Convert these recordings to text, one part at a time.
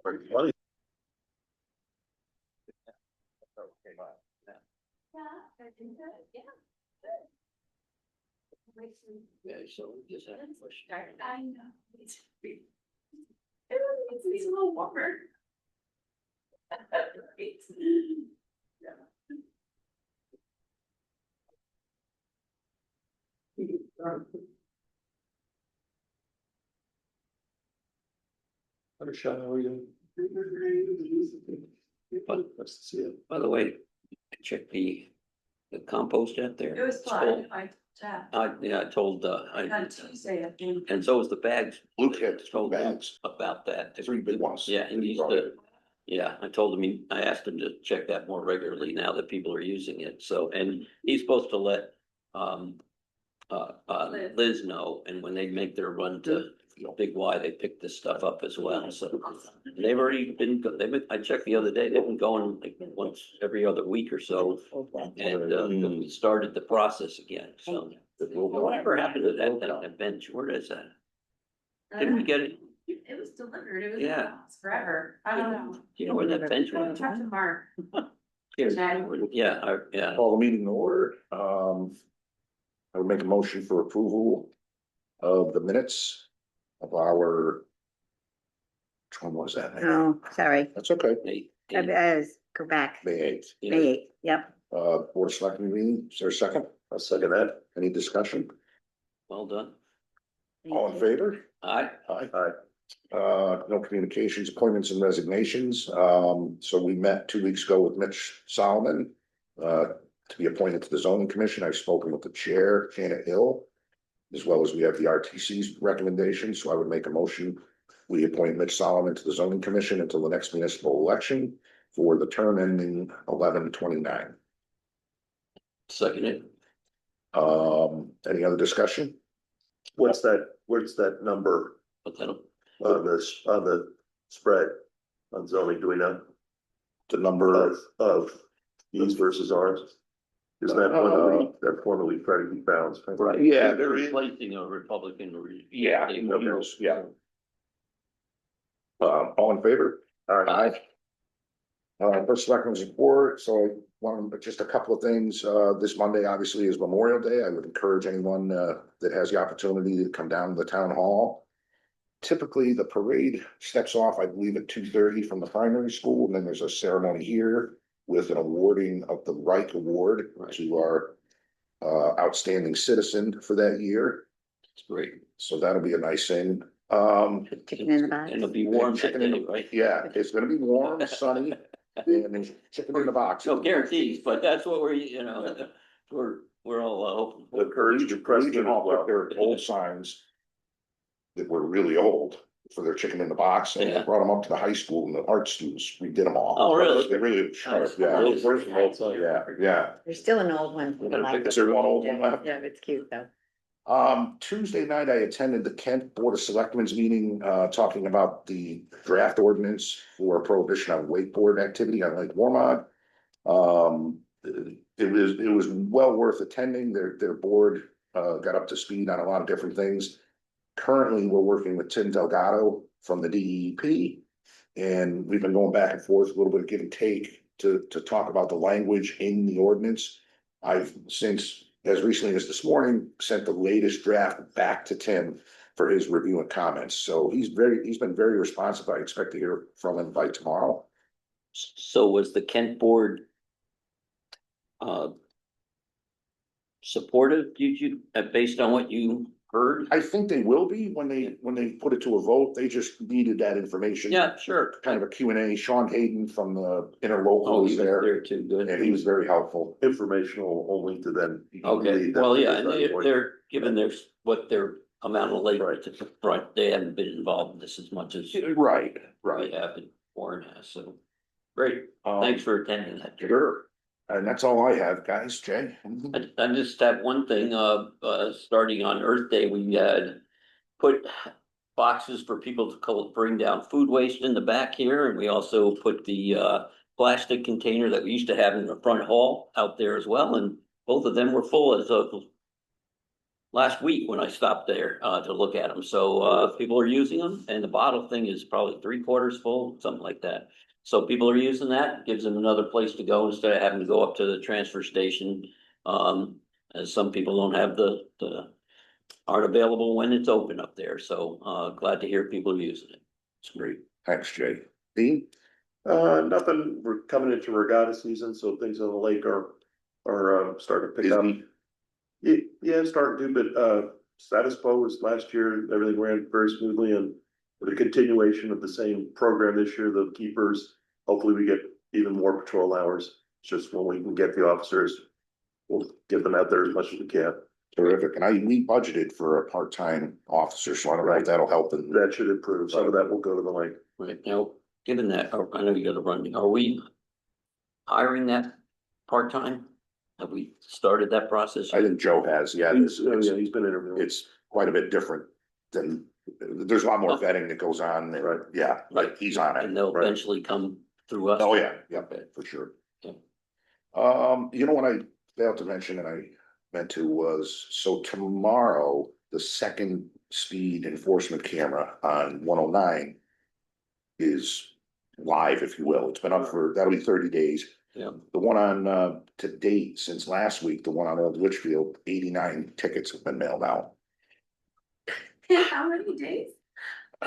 Pretty funny. Yeah, so we just have to push. I know. It's a little warmer. Shot, how are you? Nice to see you. By the way, I checked the compost out there. It was It's fun. full. Yeah. I told, On I, Tuesday, I think. and so was the bags. Luke had Told him bags, about that. 3 big ones. Yeah, and he's yeah, I told him, I asked him to check that more regularly now that people are using it, so, and he's supposed to let, Liz know, and when they make their run to Big Y, they pick this stuff up as well, so. They've already I checked the other day, they've been going like once every other week or so, and, we started the process again, so. Whatever happened to that bench, where is that? Didn't we get it? It was delivered. It was Yeah. in the house forever. I don't know. Do you know where that bench Go was? talk to Mark. Yeah, yeah. Call the meeting to order. I would make a motion for approval of the minutes of our. Which one was that? Oh, sorry. That's okay. Go back. May 8th. May 8th, yep. Board of Selectmen meeting, is there a second? I'll second that. Any discussion? Well done. All in favor? Aye. Aye. No communications, appointments and resignations. So we met 2 weeks ago with Mitch Solomon. To be appointed to the zoning commission. I've spoken with the chair, Janet Hill. As well as we have the RTC's recommendation, so I would make a motion. We appoint Mitch Solomon to the zoning commission until the next municipal election for the term ending 11/29. Second it. Any other discussion? What's that number But then, on the spread on zoning, do we know, The number of these versus ours? Is that one that we try to keep balanced? right. Yeah, there is. Replacing a Republican. Yeah, yeah. All in favor? Aye. First selectmen's report, so I want just a couple of things, this Monday obviously is Memorial Day, I would encourage anyone, that has the opportunity to come down to the town hall. Typically, the parade steps off, I believe, at 2:30 from the primary school, and then there's a ceremony here with an awarding of the Reich Award to our, outstanding citizen for that year, It's great. so that'll be a nice thing. Chicken in the box. And it'll be warm that Chicken in day, the- right? Yeah, it's gonna be warm, sunny, and there's chicken in the box. No guarantees, but that's what we're all hoping for. Encourage your president Legion as Hall put well. their old signs that were really old for their chicken in the box, and they Yeah. brought them up to the high school, and the art students redid them all. Oh, really? They really, yeah, Those were some old signs. yeah. There's still an old one. We gotta pick Is there one old one left? Yeah, it's cute though. Tuesday night, I attended the Kent Board of Selectmen's meeting, talking about the draft ordinance for prohibition on wakeboard activity on Lake Warmont. It was well worth attending. Their board, got up to speed on a lot of different things. Currently, we're working with Tim Delgado from the DEP. And we've been going back and forth, a little bit of give and take to talk about the language in the ordinance. I've since, as recently as this morning, sent the latest draft back to Tim for his review and comments. So he's been very responsive. I expect to hear from him by tomorrow. So was the Kent board supportive, based on what you heard? I think they will be when they put it to a vote. They just needed that information. Yeah, sure. Kind of a Q&A. Sean Hayden from the interlocal Oh, was he was there, there too, good. and he was very helpful. Informational only to then. Okay, well, yeah, and they're given what their amount of labor Right. to front, they haven't been involved in this as much as Right, we right. have and Warren has, so. Great, Um, thanks for attending that. Sure. And that's all I have, guys. Jay? I just have one thing, starting on Earth Day, we had put boxes for people to bring down food waste in the back here, and we also put the plastic container that we used to have in the front hall out there as well, and both of them were full as of last week when I stopped there, to look at them. So, people are using them and the bottle thing is probably 3/4 full, something like that. So people are using that, gives them another place to go instead of having to go up to the transfer station. As some people don't have aren't available when it's open up there. So, glad to hear people are using it. It's great. Thanks, Jay. Dean? Nothing, we're coming into regatta season, so things on the lake are starting to pick up. Disney? Yeah, starting to, but status quo was last year, everything ran very smoothly and with a continuation of the same program this year, the keepers, hopefully we get even more patrol hours. It's just when we can get the officers, we'll get them out there as much as we can. Terrific. And we budgeted for a part-time officer, so I don't know if Right. that'll help. And That should improve. Some of that will go to the lake. Right now, given that, I know you gotta run, are we hiring that part-time? Have we started that process? I think Joe has, yeah. He's been interviewing. It's quite a bit different than, there's a lot more vetting that goes on. and, Right. Yeah, like he's on And it. they'll Right. eventually come through us? Oh, yeah, for sure. Yeah. You know what I failed to mention and I meant to was, so tomorrow, the second speed enforcement camera on 109 is live, if you will. It's been up that'll be 30 days. Yeah. The one on, to date, since last week, the one on Old Litchfield, 89 tickets have been mailed out. How many days? I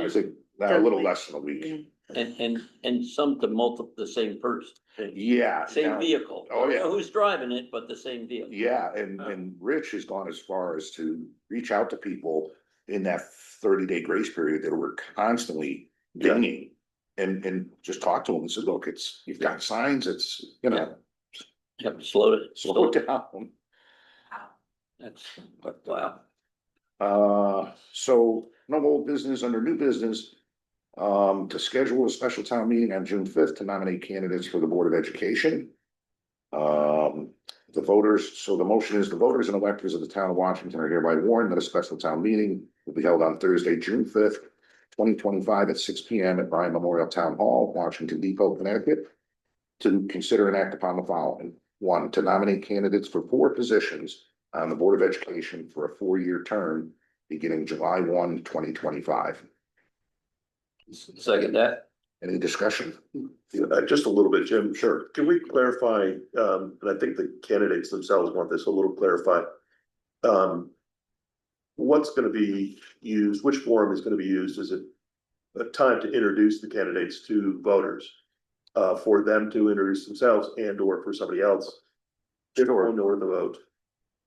think a little less than a week. And some to the same person, Yeah. same now- vehicle. Oh, yeah. Who's driving it, but the same vehicle. Yeah, and Rich has gone as far as to reach out to people in that 30-day grace period that were constantly Yeah. dinging. And just talk to them and said, look, you've got signs, it's, you know, Have to slow it. slow it down. That's, wow. So no old business under new business. To schedule a special town meeting on June 5th to nominate candidates for the Board of Education. The voters, so the motion is the voters and electors of the town of Washington are hereby warned that a special town meeting will be held on Thursday, June 5th, 2025 at 6 p.m. at Bryan Memorial Town Hall, Washington Depot, Connecticut, to consider and act upon the following. One, to nominate candidates for 4 positions on the Board of Education for a 4-year term beginning July 1, 2025. Second that. Any discussion? Just a little bit, Jim. Sure. Can we clarify, and I think the candidates themselves want this a little clarified. What's gonna be used, which form is gonna be used? Is it a time to introduce the candidates to voters? For them to introduce themselves and or for somebody else? Sure. Or the vote?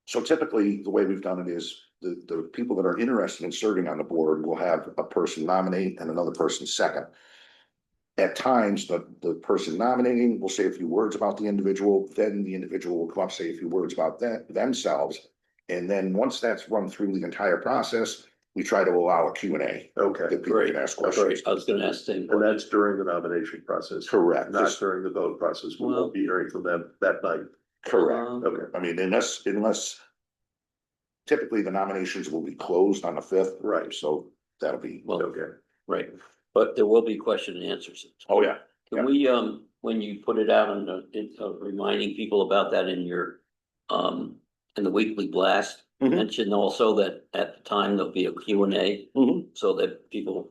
So typically, the way we've done it is the people that are interested in serving on the board will have a person nominate and another person second. At times, the person nominating will say a few words about the individual, then the individual will come up, say a few words about themselves. And then once that's run through the entire process, we try to allow a Q&A Okay, that people can ask Great. questions. I was gonna ask the same and question. that's during the nomination process, Correct, not just during the vote process. We Well- won't be hearing from them that night. correct. Okay, I mean, unless typically the nominations will be closed on the 5th. Right. So that'll be, Well, okay. right, but there will be question and answers. oh, yeah. Can we, when you put it out on reminding people about that in your, in the weekly blast, Mhm. mention also that at the time there'll be a Q&A, Mhm. so that people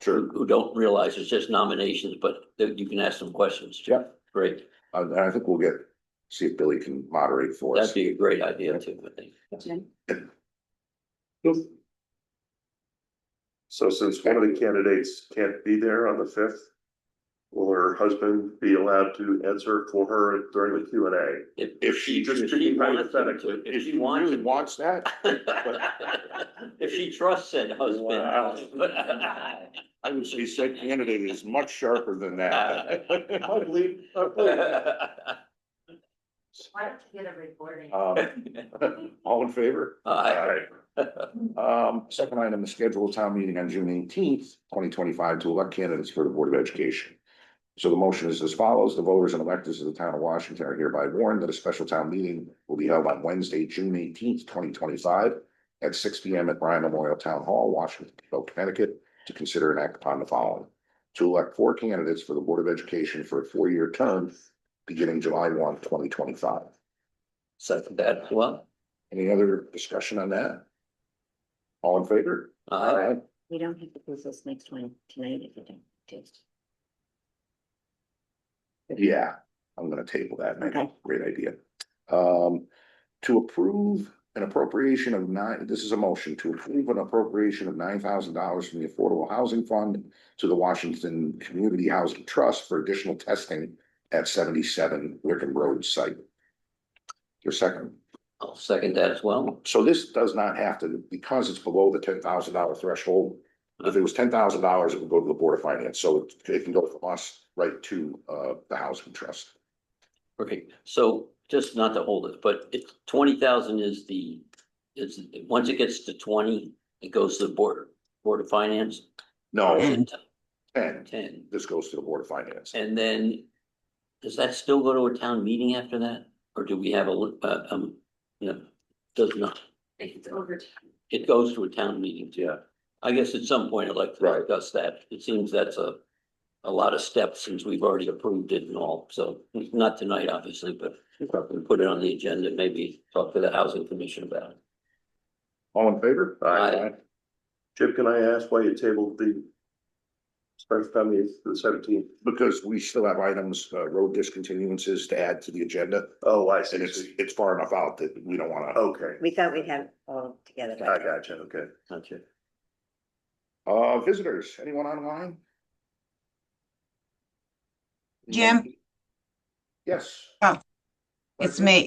Sure. who don't realize it's just nominations, but that you can ask them questions. Yeah. Great, And I think we'll see if Billy can moderate for us. that'd be a great idea too, I think. So since one of the candidates can't be there on the 5th, will her husband be allowed to answer for her during the Q&A? If she just if she wants him hypothetically, to, If she really wants that, If she trusts said husband. Wow. I would say said candidate is much sharper than that. I believe. Why don't you get a recording? All in favor? Aye. Second item, the schedule a town meeting on June 18th, 2025 to elect candidates for the Board of Education. So the motion is as follows. The voters and electors of the town of Washington are hereby warned that a special town meeting will be held on Wednesday, June 18th, 2025 at 6 p.m. at Bryan Memorial Town Hall, Washington, Connecticut, to consider and act upon the following. To elect 4 candidates for the Board of Education for a 4-year term beginning July 1, 2025. Second that as well. Any other discussion on that? All in favor? We don't have to do this next one tonight if you don't. Just- Yeah, I'm gonna table that, man. Okay. Great idea. To approve an appropriation of this is a motion to approve an appropriation of $9,000 from the Affordable Housing Fund to the Washington Community Housing Trust for additional testing at 77 Wickham Road site. Your second. I'll second that as well. So this does not have to, because it's below the $10,000 threshold. If it was $10,000, it would go to the Board of Finance, so it can go from us right to the Housing Trust. Okay, so just not to hold it, but it's 20,000 is once it gets to 20, it goes to the Board of Finance. No, Or is it 10, 10? this goes to the Board of Finance. And then, does that still go to a town meeting after that? Or do we have does not, It's over. it goes to a town meeting too. Yeah. I guess at some point I'd like to Right. discuss that. It seems that's a lot of steps since we've already approved it and all, so not tonight, obviously, but we put it on the agenda, maybe talk to the housing commission about it. All in favor? Aye. Chip, can I ask why you tabled the special town meeting for the 17th? Because we still have items, road discontinuances to add to the agenda, Oh, I see. and it's far enough out that we don't wanna. Okay, We thought we'd have all together. I gotcha, okay. Gotcha. Visitors, anyone online? Jim? Yes. Oh, It's me,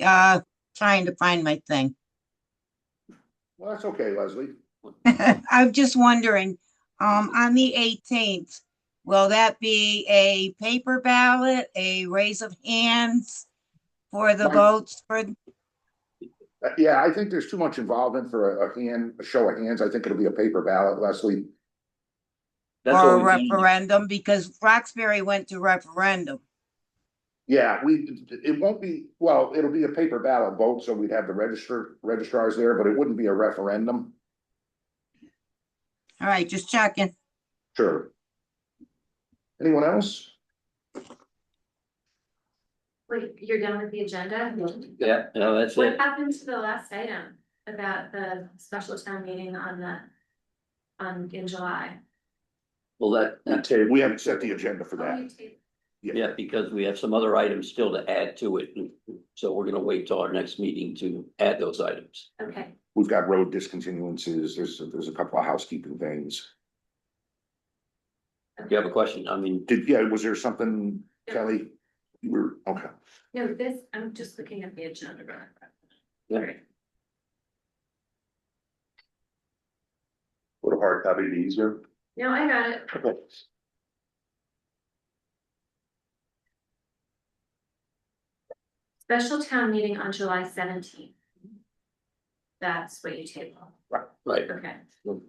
trying to find my thing. Well, that's okay, Leslie. I'm just wondering, on the 18th, will that be a paper ballot, a raise of hands for the Mine- votes for, Yeah, I think there's too much involvement for a show of hands. I think it'll be a paper ballot, Leslie. That's or a what we need. referendum? Because Roxbury went to referendum. Yeah, it won't be, well, it'll be a paper ballot vote, so we'd have the registrars there, but it wouldn't be a referendum. All right, just checking. Sure. Anyone else? Wait, you're done with the agenda? Yeah, no, that's What it. happened to the last item about the special town meeting in July? Well, We haven't set the agenda for Oh, that. you did. yeah, because we have some other items still to add to it. So we're gonna wait till our next meeting to add those items. Okay, We've got road discontinuances, there's a couple of housekeeping things. If you have a question, I mean, Was there something, Kelly? You were, okay. no, I'm just looking at the agenda. Yeah. Alright. Would a hard copy be easier? No, I got it. Okay. Special town meeting on July 17th. That's what you table. right, Okay,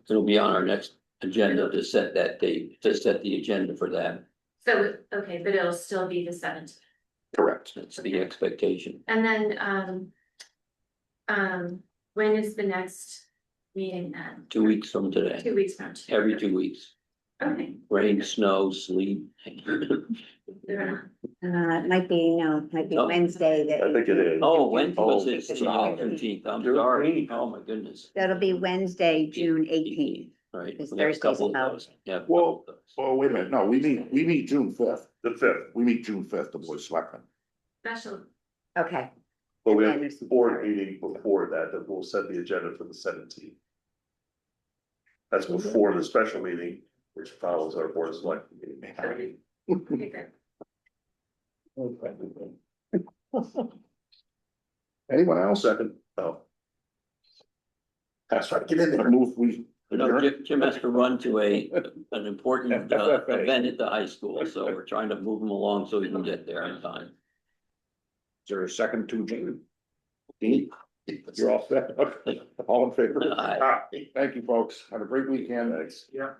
it'll be on our next agenda to set that date, to set the agenda for that. so, okay, but it'll still be the 17th. Correct. That's the expectation. And then, when is the next meeting then? 2 weeks from today, 2 weeks from today. every 2 weeks, Okay. rain, snow, sleet. Fair It might be, no, it might be Oh. Wednesday that. I think it is. Oh, when was Oh, it? it's the July 15th. 15th, I'm sorry, oh my goodness. That'll be Wednesday, June 18th. Right. It's we have a Thursday's couple of out. those. Yeah. Well, Oh, wait a minute, no, we meet June 5th. The 5th, We meet June 5th, the Board of Selectmen. Special, Okay, but we I have a understand. board meeting before that will set the agenda for the 17th. That's before the special meeting, which follows our board of selectmen meeting. okay, okay, good. Anyone else? Second, oh. That's right, get in there, move, No, Jim has to run to an important FFA. event at the high school, so we're trying to move him along so he can get there in time. Is there a second to June? You're all set? Okay. All in favor? Aye. Thank you, folks. Have a great weekend. Thanks. Yeah.